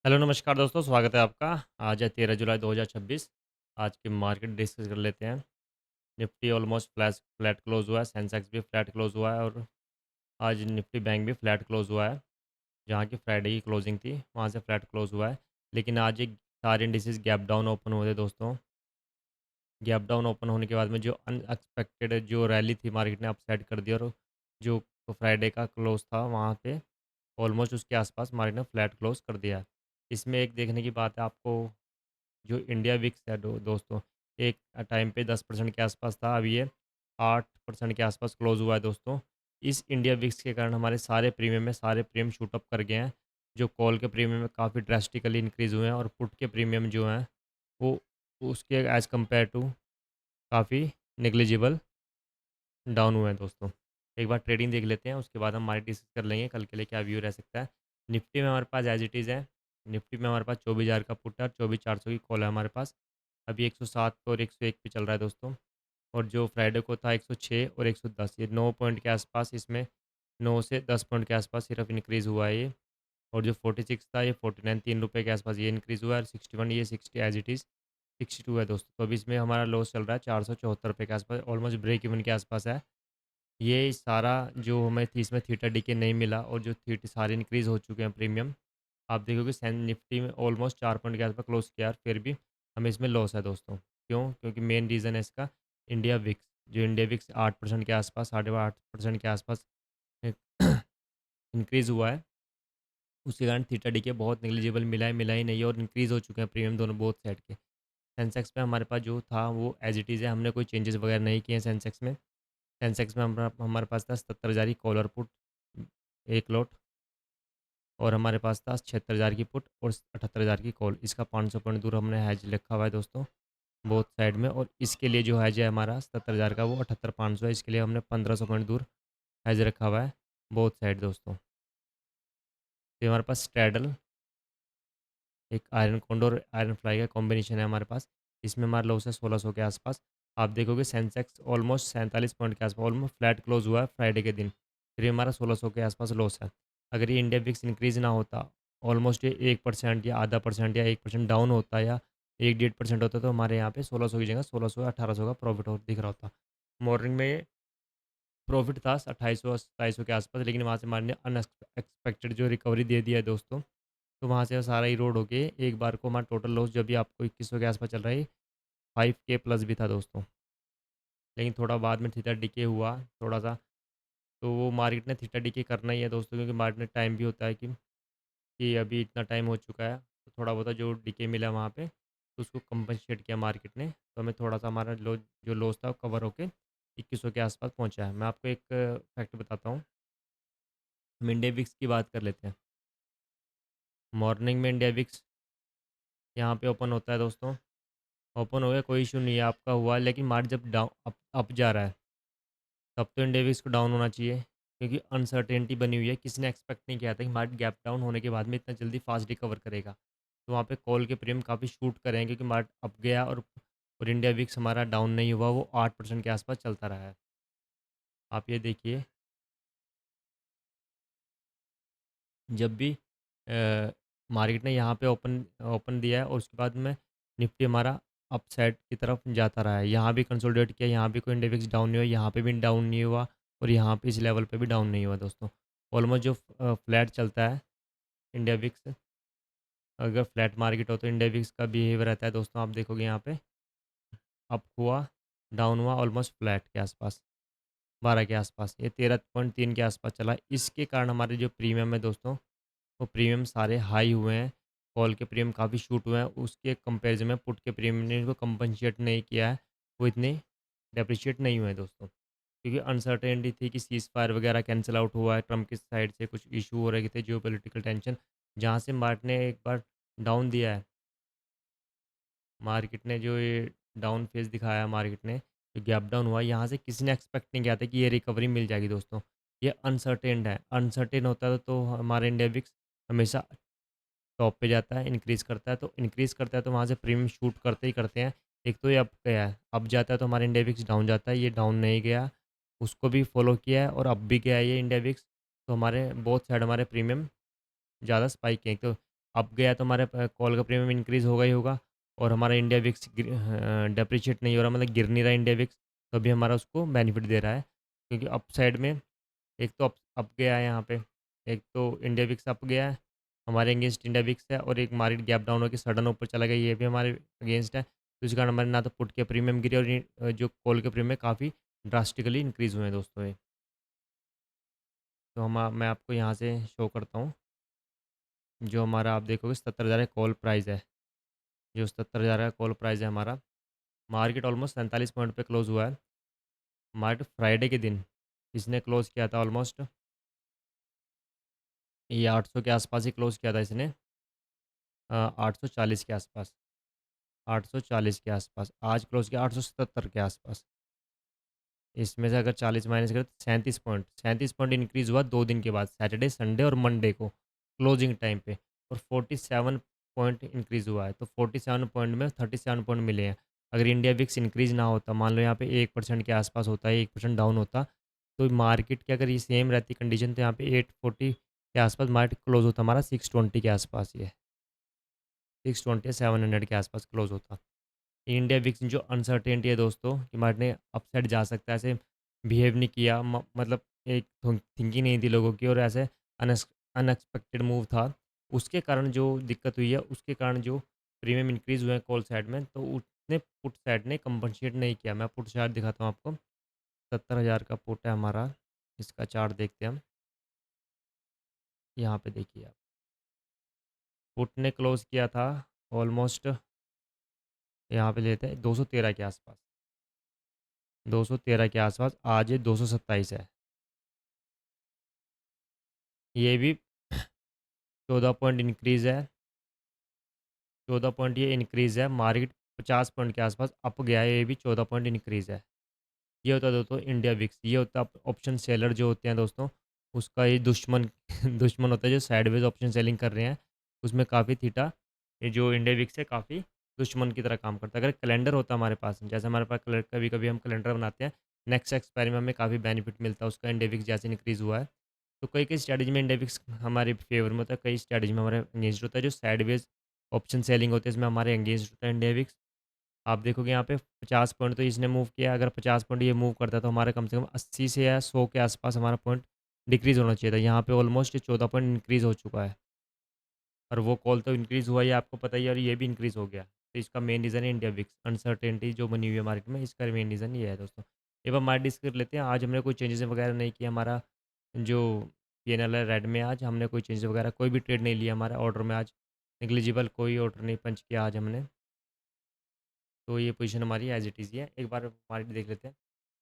Hello नमस्कार दोस्तों, स्वागत है आपका। आज है 13 जुलाई 2026। आज की मार्केट डिस्कस कर लेते हैं। निफ्टी ऑलमोस्ट फ्लैट क्लोज हुआ है, सेंसेक्स भी फ्लैट क्लोज हुआ है और आज निफ्टी बैंक भी फ्लैट क्लोज हुआ है। जहाँ की फ्राइडे की क्लोजिंग थी वहाँ से फ्लैट क्लोज हुआ है। लेकिन आज एक सारे इंडिसेस गैप डाउन ओपन हुए थे दोस्तों। गैप डाउन ओपन होने के बाद में जो अनएक्सपेक्टेड जो रैली थी मार्केट ने अपसाइड कर दिया और जो फ्राइडे का क्लोज था वहाँ पे ऑलमोस्ट उसके आसपास मार्केट ने फ्लैट क्लोज कर दिया है। इसमें एक देखने की बात है आपको, जो इंडिया विक्स है दोस्तों, एक टाइम पे 10% के आसपास था, अभी ये 8% के आसपास क्लोज हुआ है दोस्तों। इस इंडिया विक्स के कारण हमारे सारे प्रीमियम शूट अप कर गए हैं। जो कॉल के प्रीमियम में काफ़ी ड्रास्टिकली इंक्रीज़ हुए हैं और पुट के प्रीमियम जो हैं वो उसके एज़ कम्पेयर टू काफ़ी नेग्लिजिबल डाउन हुए हैं दोस्तों। एक बार ट्रेडिंग देख लेते हैं, उसके बाद हम मार्केट डिस्कस कर लेंगे कल के लिए क्या व्यू रह सकता है। निफ्टी में हमारे पास एज़ इट इज़ है। निफ्टी में हमारे पास 24,000 का पुट है और 24,400 की कॉल है हमारे पास। अभी 107 पे और 101 पे चल रहा है दोस्तों। और जो फ्राइडे को था 106 और 110, ये 9 पॉइंट के आसपास, इसमें 9 से 10 पॉइंट के आसपास सिर्फ इंक्रीज़ हुआ है ये। और जो 46 था ये 49 ₹3 के आसपास ये इंक्रीज़ हुआ है और 61 ये 60 एज़ इट इज़ 62 है दोस्तों। तो अभी इसमें हमारा लॉस चल रहा है ₹474 के आसपास, ऑलमोस्ट ब्रेक इवन के आसपास है। ये सारा जो हमें थी इसमें थीटा डीके नहीं मिला और जो थीट सारे इंक्रीज़ हो चुके हैं प्रीमियम। आप देखोगे सेन निफ्टी में ऑलमोस्ट 4 पॉइंट के आसपास क्लोज़ किया और फिर भी हमें इसमें लॉस है दोस्तों। क्यों? क्योंकि मेन रीज़न है इसका इंडिया विक्स। जो इंडिया विक्स 8% के आसपास, साढ़े 8% के आसपास एक इंक्रीज़ हुआ है। उसके कारण थीटा डीके बहुत नेग्लिजिबल मिला ही नहीं है और इंक्रीज़ हो चुके हैं प्रीमियम दोनों बोथ साइड के। सेंसेक्स में हमारे पास जो था वो एज़ इट इज़ है, हमने कोई चेंजेस वगैरह नहीं किए हैं सेंसेक्स में। सेंसेक्स में हमारे पास था 77,000 की कॉलर पुट 1 लॉट और हमारे पास था 76,000 की पुट और 78,000 की कॉल। इसका 500 पॉइंट दूर हमने हैज रखा हुआ है दोस्तों, बोथ साइड में। और इसके लिए जो हैज है हमारा 77,000 का वो 78,500 है। इसके लिए हमने 1500 पॉइंट दूर हैज रखा हुआ है बोथ साइड दोस्तों। फिर हमारे पास स्ट्रैडल, एक आयरन कोंडोर आयरन फ्लाई का कॉम्बिनेशन है हमारे पास। इसमें हमारा लॉस है 1600 के आसपास। आप देखोगे सेंसेक्स ऑलमोस्ट 47 पॉइंट के आसपास ऑलमोस्ट फ्लैट क्लोज हुआ है फ्राइडे के दिन। फिर हमारा 1600 के आसपास लॉस है। अगर ये इंडिया विक्स इंक्रीज ना होता, ऑलमोस्ट ये 1% या आधा परसेंट या 1% डाउन होता या 1-1.5% होता, तो हमारे यहाँ पे 1600 की जगह 1600 या 1800 का प्रॉफिट और दिख रहा होता। मॉर्निंग में प्रॉफिट था 2800-2700 के आसपास, लेकिन वहाँ से हमारे ने अनएक्सपेक्टेड जो रिकवरी दे दिया है दोस्तों। तो वहाँ से सारा इरोड होके एक बार को हमारा टोटल लॉस जो भी आपको 2100 के आसपास चल रहा है, 5K प्लस भी था दोस्तों। लेकिन थोड़ा बाद में थीटा डिके हुआ थोड़ा-सा, तो वो मार्केट ने थीटा डिके करना ही है दोस्तों, क्योंकि मार्केट में टाइम भी होता है कि अभी इतना टाइम हो चुका है, तो थोड़ा बहुत जो डिके मिला वहाँ पे, तो उसको कंपनसेट किया मार्केट ने। तो हमें थोड़ा-सा हमारा जो लॉस था वो कवर होके 2100 के आसपास पहुँचा है। मैं आपको एक फैक्ट बताता हूँ, हम इंडिया विक्स की बात कर लेते हैं। मॉर्निंग में इंडिया विक्स यहाँ पे ओपन होता है दोस्तों, ओपन हो गया, कोई इश्यू नहीं है, आपका हुआ। लेकिन मार्केट जब डाउन अप जा रहा है, तब तो इंडिया विक्स को डाउन होना चाहिए, क्योंकि अनसर्टेनिटी बनी हुई है। किसी ने एक्सपेक्ट नहीं किया था कि मार्केट गैप डाउन होने के बाद में इतना जल्दी फास्ट रिकवर करेगा। तो वहाँ पे कॉल के प्रीमियम काफ़ी शूट करें, क्योंकि मार्केट अप गया और इंडिया विक्स हमारा डाउन नहीं हुआ, वो 8% के आसपास चलता रहा है। आप ये देखिए, जब भी मार्केट ने यहाँ पे ओपन ओपन दिया है और उसके बाद में निफ्टी हमारा अपसाइड की तरफ जाता रहा है। यहाँ भी कंसोलिडेट किया, यहाँ भी कोई इंडेक्स डाउन नहीं हुआ, यहाँ पे भी डाउन नहीं हुआ और यहाँ पे इस लेवल पे भी डाउन नहीं हुआ दोस्तों। ऑलमोस्ट जो फ्लैट चलता है इंडिया विक्स, अगर फ्लैट मार्केट हो तो इंडिया विक्स का बिहेवियर रहता है दोस्तों। आप देखोगे यहाँ पे अप हुआ, डाउन हुआ, ऑलमोस्ट फ्लैट के आसपास 12 के आसपास, ये 13.3 के आसपास चला। इसके कारण हमारे जो प्रीमियम है दोस्तों, वो प्रीमियम सारे हाई हुए हैं। कॉल के प्रीमियम काफ़ी शूट हुए हैं, उसके कंपैरिजन में पुट के प्रीमियम ने इनको कंपनसेट नहीं किया है, वो इतने डेप्रिशिएट नहीं हुए हैं दोस्तों। क्योंकि अनसर्टेनिटी थी कि सीज़ फायर वगैरह कैंसल आउट हुआ है, ट्रम्प की साइड से कुछ इशू हो रहे थे, जियोपॉलिटिकल टेंशन, जहाँ से मार्केट ने एक बार डाउन दिया है। मार्केट ने जो ये डाउन फेज़ दिखाया, मार्केट ने जो गैप डाउन हुआ, यहाँ से किसी ने एक्सपेक्ट नहीं किया था कि ये रिकवरी मिल जाएगी दोस्तों। ये अनसर्टेन्ड है, अनसर्टेन होता है तो हमारा इंडिया विक्स हमेशा टॉप पे जाता है, इंक्रीज़ करता है, तो इंक्रीज़ करता है तो वहाँ से प्रीमियम शूट करते ही करते हैं। एक तो ये अप गया है, अप जाता है तो हमारा इंडिया विक्स डाउन जाता है, ये डाउन नहीं गया, उसको भी फॉलो किया है और अप भी गया है ये इंडिया विक्स। तो हमारे बोथ साइड हमारे प्रीमियम ज़्यादा स्पाइक किए। तो अप गया तो हमारे कॉल का प्रीमियम इंक्रीज़ होगा ही होगा, और हमारा इंडिया विक्स डेप्रिशिएट नहीं हो रहा, मतलब गिर नहीं रहा इंडिया विक्स, तो भी हमारा उसको बेनिफिट दे रहा है। क्योंकि अप साइड में एक तो अप गया है यहाँ पे, एक तो इंडिया विक्स अप गया है, हमारे अगेंस्ट इंडिया विक्स है, और एक मार्केट गैप डाउन होकर सडन ऊपर चला गया, ये भी हमारे अगेंस्ट है। तो इस कारण हमारे ना तो पुट के प्रीमियम गिरे, और जो कॉल के प्रीमियम काफ़ी ड्रास्टिकली इंक्रीज़ हुए हैं दोस्तों ये। तो मैं आपको यहाँ से शो करता हूँ, जो हमारा आप देखोगे 77,000 का कॉल प्राइस है, जो 77,000 का कॉल प्राइस है हमारा, मार्केट ऑलमोस्ट 47 पॉइंट पे क्लोज़ हुआ है। मार्केट फ्राइडे के दिन इसने क्लोज़ किया था ऑलमोस्ट, ये 800 के आसपास ही क्लोज़ किया था इसने, 840 के आसपास, 840 के आसपास, आज क्लोज़ किया 877 के आसपास। इसमें से अगर 40 माइनस करें तो 37 पॉइंट इंक्रीज़ हुआ 2 दिन के बाद, सैटरडे, संडे और मंडे को क्लोजिंग टाइम पे, और 47 पॉइंट इंक्रीज़ हुआ है। तो 47 पॉइंट में 37 पॉइंट मिले हैं। अगर इंडिया विक्स इंक्रीज़ ना होता, मान लो यहाँ पे 1% के आसपास होता है, 1% डाउन होता, तो मार्केट की अगर ये सेम रहती कंडीशन, तो यहाँ पे 840 के आसपास मार्केट क्लोज़ होता हमारा, 620 के आसपास ये, 620 या 700 के आसपास क्लोज़ होता। इंडिया विक्स जो अनसर्टेनिटी है दोस्तों, कि मार्केट ने अपसाइड जा सकता है, ऐसे बिहेव नहीं किया, मतलब एक थिंकिंग नहीं थी लोगों की, और ऐसे अनएक्सपेक्टेड मूव था, उसके कारण जो दिक्कत हुई है, उसके कारण जो प्रीमियम इंक्रीज़ हुए हैं कॉल साइड में, तो उसने पुट साइड ने कंपनसेट नहीं किया। मैं पुट चार्ट दिखाता हूँ आपको, 70,000 का पुट है हमारा, इसका चार्ट देखते हैं हम, यहाँ पे देखिए आप, पुट ने क्लोज़ किया था ऑलमोस्ट, यहाँ पे लेते हैं 213 के आसपास, 213 के आसपास, आज ये 227 है। ये भी 14 पॉइंट इंक्रीज़ है, 14 पॉइंट ये इंक्रीज़ है, मार्केट 50 पॉइंट के आसपास अप गया है, ये भी 14 पॉइंट इंक्रीज़ है। ये होता है दोस्तों इंडिया विक्स, ये होता है ऑप्शन सेलर जो होते हैं दोस्तों, उसका ये दुश्मन दुश्मन होता है, जो साइडवेज ऑप्शन सेलिंग कर रहे हैं, उसमें काफ़ी थीटा, ये जो इंडिया विक्स है काफ़ी दुश्मन की तरह काम करता है। अगर कैलेंडर होता हमारे पास, जैसे हमारे पास कभी कभी हम कैलेंडर बनाते हैं, नेक्स्ट एक्सपायरी में हमें काफ़ी बेनिफिट मिलता है, उसका इंडिया विक्स जैसे इंक्रीज़ हुआ है। तो कई कई स्ट्रैटेजी में इंडिया विक्स हमारे फेवर में होता है, कई स्ट्रैटेजी में हमारे अगेंस्ट होता है, जो साइडवेज ऑप्शन सेलिंग होते हैं, इसमें हमारे अगेंस्ट होता है इंडिया विक्स। आप देखोगे यहाँ पे 50 पॉइंट तो इसने मूव किया, अगर 50 पॉइंट ये मूव करता है, तो हमारा कम से कम 80 से या 100 के आसपास हमारा पॉइंट डिक्रीज़ होना चाहिए था। यहाँ पे ऑलमोस्ट 14 पॉइंट इंक्रीज़ हो चुका है, और वो कॉल तो इंक्रीज़ हुआ ही, आपको पता ही है, और ये भी इंक्रीज़ हो गया। तो इसका मेन रीज़न है इंडिया विक्स, अनसर्टेनिटी जो बनी हुई है मार्केट में, इसका मेन रीज़न ये है दोस्तों। एक बार मार्केट डिस्कस कर लेते हैं, आज हमने कोई चेंजेस वगैरह नहीं किया, हमारा जो पीएनएल है रेड में, आज हमने कोई चेंजेस वगैरह कोई भी ट्रेड नहीं लिया, हमारा ऑर्डर में आज नेग्लिजिबल कोई ऑर्डर नहीं पंच किया आज हमने। तो ये पोजीशन हमारी एज इट इज़ ही है। एक बार मार्केट देख लेते हैं।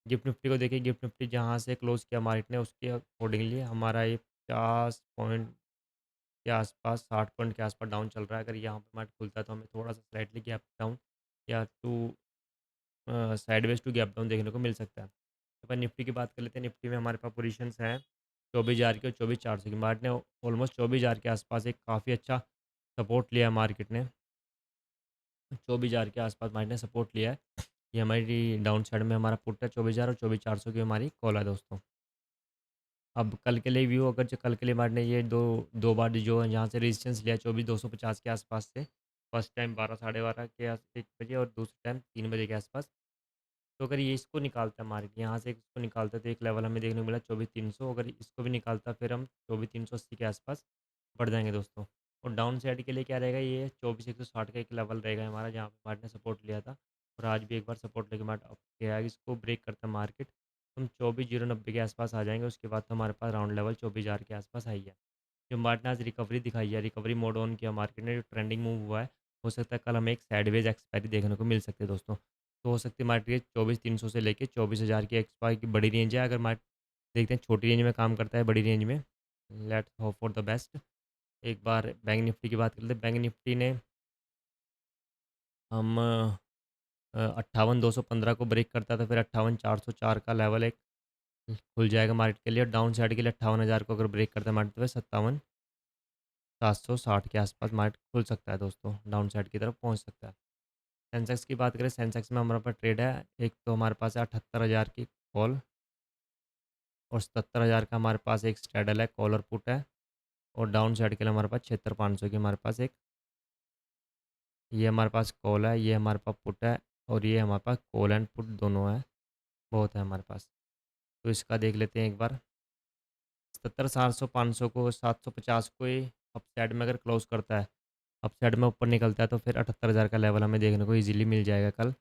गिफ्ट निफ्टी को देखिए, गिफ्ट निफ्टी जहाँ से क्लोज़ किया मार्केट ने, उसके अकॉर्डिंगली हमारा ये 50 पॉइंट के आसपास, 60 पॉइंट के आसपास डाउन चल रहा है। अगर यहाँ पे मार्केट खुलता है, तो हमें थोड़ा सा स्लाइटली गैप डाउन या साइडवेज टू गैप डाउन देखने को मिल सकता है। अपन निफ्टी की बात कर लेते हैं। निफ्टी में हमारे पास पोजीशंस हैं 24,000 की और 24,400 की। मार्केट ने ऑलमोस्ट 24,000 के आसपास एक काफ़ी अच्छा सपोर्ट लिया है मार्केट ने, 24,000 के आसपास मार्केट ने सपोर्ट लिया है। ये हमारी डाउन साइड में हमारा पुट है 24,000, और 24,400 की हमारी कॉल है दोस्तों। अब कल के लिए व्यू, अगर जो कल के लिए मार्केट ने ये दो दो बार जो है यहाँ से रेजिस्टेंस लिया 24,250 के आसपास से, फर्स्ट टाइम 12 साढ़े 12 के 1 बजे, और दूसरे टाइम 3 बजे के आसपास। तो अगर ये इसको निकालता है मार्केट, यहाँ से इसको निकालता है, तो एक लेवल हमें देखने को मिला 24,300, अगर इसको भी निकालता फिर हम 24,380 के आसपास बढ़ जाएंगे दोस्तों। और डाउन साइड के लिए क्या रहेगा, ये 24,160 का एक लेवल रहेगा हमारा, जहाँ पे मार्केट ने सपोर्ट लिया था, और आज भी एक बार सपोर्ट लेके मार्केट अप गया है। इसको ब्रेक करता है मार्केट, तो हम 24,090 के आसपास आ जाएंगे। उसके बाद तो हमारे पास राउंड लेवल 24,000 के आसपास आई है। जो मार्केट ने आज रिकवरी दिखाई है, रिकवरी मोड ऑन किया मार्केट ने, जो ट्रेंडिंग मूव हुआ है, हो सकता है कल हमें एक साइडवेज एक्सपायरी देखने को मिल सकती है दोस्तों। तो हो सकती है मार्केट 24,300 से लेके 24,000 की एक्सपायरी की बड़ी रेंज है। अगर मार्केट देखते हैं छोटी रेंज में काम करता है, बड़ी रेंज में, let's hope for the best. एक बार बैंक निफ्टी की बात कर लेते हैं। बैंक निफ्टी ने हम 58,215 को ब्रेक करता था, फिर 58,404 का लेवल एक खुल जाएगा मार्केट के लिए, और डाउन साइड के लिए 58,000 को अगर ब्रेक करता है मार्केट, तो 57,760 के आसपास मार्केट खुल सकता है दोस्तों, डाउन साइड की तरफ पहुंच सकता है। सेंसेक्स की बात करें, सेंसेक्स में हमारे पास ट्रेड है, एक तो हमारे पास है 78,000 की कॉल, और 77,000 का हमारे पास एक स्ट्रैडल है, कॉल और पुट है। और डाउन साइड के लिए हमारे पास 76,500 की हमारे पास एक ये हमारे पास कॉल है, ये हमारे पास पुट है और ये हमारे पास कॉल एंड पुट दोनों है, बहुत है हमारे पास। तो इसका देख लेते हैं एक बार। 77 700 500 को 750 को ये अप साइड में अगर क्लोज करता है, अप साइड में ऊपर निकलता है तो फिर 78,000 का लेवल हमें देखने को ईजिली मिल जाएगा कल।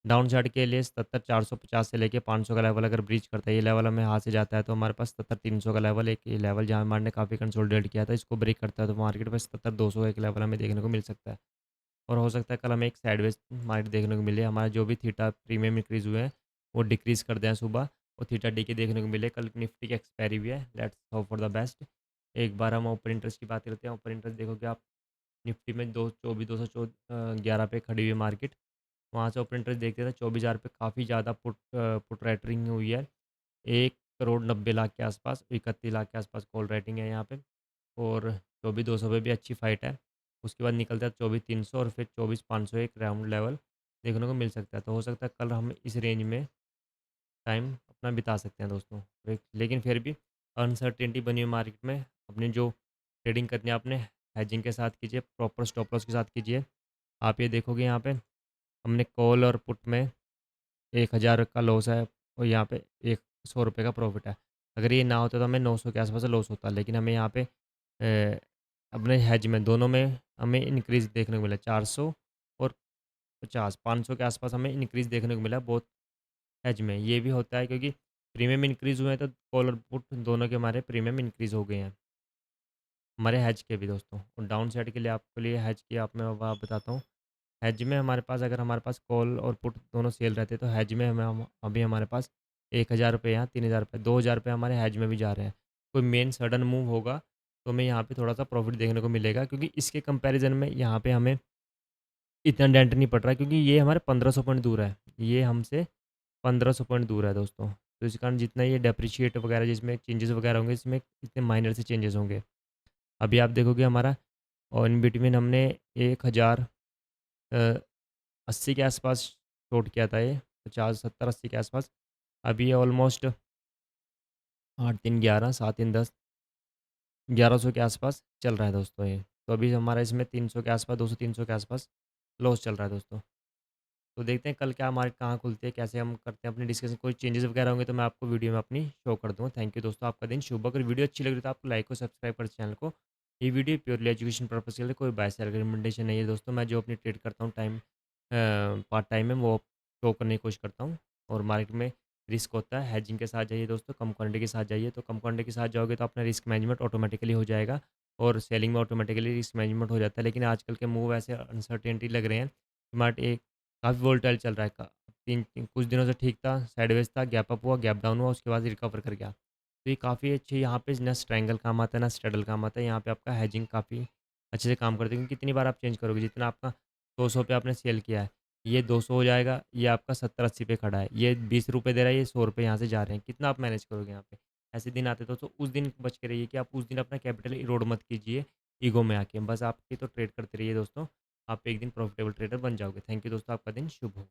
डाउन साइड के लिए 77 450 से लेके 500 का लेवल अगर ब्रीच करता है, ये लेवल हमें हाथ से जाता है तो हमारे पास 77 300 का लेवल, एक ये लेवल जहाँ हमारे ने काफ़ी कंसोलिडेट किया था, इसको ब्रेक करता है तो मार्केट में 77 200 का एक लेवल हमें देखने को मिल सकता है। और हो सकता है कल हमें एक साइडवेज मार्केट देखने को मिले, हमारा जो भी थीटा प्रीमियम इंक्रीज़ हुए हैं वो डिक्रीज़ कर दें सुबह, और थीटा डी के देखने को मिले। कल निफ्टी की एक्सपायरी भी है, let's hope for the best. एक बार हम ओपन इंटरेस्ट की बात करते हैं। ओपन इंटरेस्ट देखोगे आप, निफ्टी में 224 पे खड़ी हुई है मार्केट। वहाँ से ओपन इंटरेस्ट देखते थे 24,000 पे काफ़ी ज़्यादा पुट राइटिंग हुई है। 1,90,00,000 के आसपास, 31 लाख के आसपास कॉल राइटिंग है यहाँ पे। और 24,200 पे भी अच्छी फाइट है। उसके बाद निकलता है 24,300 और फिर 24,500 एक राउंड लेवल देखने को मिल सकता है। तो हो सकता है कल हम इस रेंज में टाइम अपना बिता सकते हैं दोस्तों। लेकिन फिर भी अनसर्टेनिटी बनी हुई मार्केट में, अपनी जो ट्रेडिंग करनी है आपने हेजिंग के साथ कीजिए, प्रॉपर स्टॉप लॉस के साथ कीजिए। आप ये देखोगे यहाँ पे हमने कॉल और पुट में 1,000 का लॉस है और यहाँ पे 100 रुपये का प्रॉफिट है। अगर ये ना होता तो हमें 900 के आसपास लॉस होता, लेकिन हमें यहाँ पे अपने हेज में दोनों में हमें इंक्रीज़ देखने को मिला, 400 और 50 500 के आसपास हमें इंक्रीज़ देखने को मिला बहुत हेज में। ये भी होता है क्योंकि प्रीमियम इंक्रीज़ हुए हैं तो कॉल और पुट दोनों के हमारे प्रीमियम इंक्रीज़ हो गए हैं, हमारे हेज के भी दोस्तों। और डाउन साइड के लिए आपके लिए हेज की आप मैं अब बताता हूँ। हेज में हमारे पास अगर हमारे पास कॉल और पुट दोनों सेल रहते तो हेज में हमें अभी हमारे पास 1,000 रुपये यहाँ 3,000 रुपये 2,000 रुपये हमारे हेज में भी जा रहे हैं। कोई मेन सडन मूव होगा तो हमें यहाँ पे थोड़ा सा प्रॉफिट देखने को मिलेगा, क्योंकि इसके कंपैरिजन में यहाँ पे हमें इतना डेंट नहीं पड़ रहा है, क्योंकि ये हमारे 1,500 पॉइंट दूर है, ये हमसे 1,500 पॉइंट दूर है दोस्तों। तो इस कारण जितना ये डेप्रिशिएट वगैरह जिसमें चेंजेस वगैरह होंगे, इसमें इतने माइनर से चेंजेस होंगे। अभी आप देखोगे हमारा और इन बिटवीन हमने 1,000 80 के आसपास शॉर्ट किया था ये, 50 70 80 के आसपास। अभी ये ऑलमोस्ट 8 3 11 7 3 10 1100 के आसपास चल रहा है दोस्तों ये। तो अभी हमारा इसमें 300 के आसपास 200 300 के आसपास लॉस चल रहा है दोस्तों। तो देखते हैं कल क्या मार्केट कहाँ खुलती है, कैसे हम करते हैं अपनी डिस्कशन। कोई चेंजेस वगैरह होंगे तो मैं आपको वीडियो में अपनी शो कर दूँगा। थैंक यू दोस्तों, आपका दिन शुभ हो। अगर वीडियो अच्छी लग रही तो आपको लाइक और सब्सक्राइब कर चैनल को। ये वीडियो प्योरली एजुकेशन पर्पज़ के लिए, कोई बाय सेल रिकमेंडेशन नहीं है दोस्तों। मैं जो अपनी ट्रेड करता हूँ टाइम पार्ट टाइम में वो शो करने की कोशिश करता हूँ। और मार्केट में रिस्क होता है, हेजिंग के साथ जाइए दोस्तों, कम क्वांटिटी के साथ जाइए। तो कम क्वांटिटी के साथ जाओगे तो अपना रिस्क मैनेजमेंट ऑटोमेटिकली हो जाएगा और सेलिंग में ऑटोमेटिकली रिस्क मैनेजमेंट हो जाता है। लेकिन आजकल के मूव ऐसे अनसर्टेनिटी लग रहे हैं, मार्केट एक काफ़ी वोलेटाइल चल रहा है। कुछ दिनों से ठीक था, साइडवेज था, गैप अप हुआ, गैप डाउन हुआ, उसके बाद रिकवर कर गया। तो ये काफ़ी अच्छी यहाँ पे ना स्ट्रैंगल काम आता है, ना स्ट्रेडल काम आता है। यहाँ पे आपका हेजिंग काफ़ी अच्छे से काम करती है, क्योंकि कितनी बार आप चेंज करोगे। जितना आपका 200 पे आपने सेल किया है, ये 200 हो जाएगा, ये आपका 70-80 पे खड़ा है, ये 20 रुपये दे रहा है, ये 100 रुपये यहाँ से जा रहे हैं। कितना आप मैनेज करोगे यहाँ पे? ऐसे दिन आते तो उस दिन बच के रहिए कि आप उस दिन अपना कैपिटल इरोड मत कीजिए ईगो में आके। बस आपकी तो ट्रेड करते रहिए दोस्तों, आप एक दिन प्रॉफिटेबल ट्रेडर बन जाओगे। थैंक यू दोस्तों, आपका दिन शुभ हो।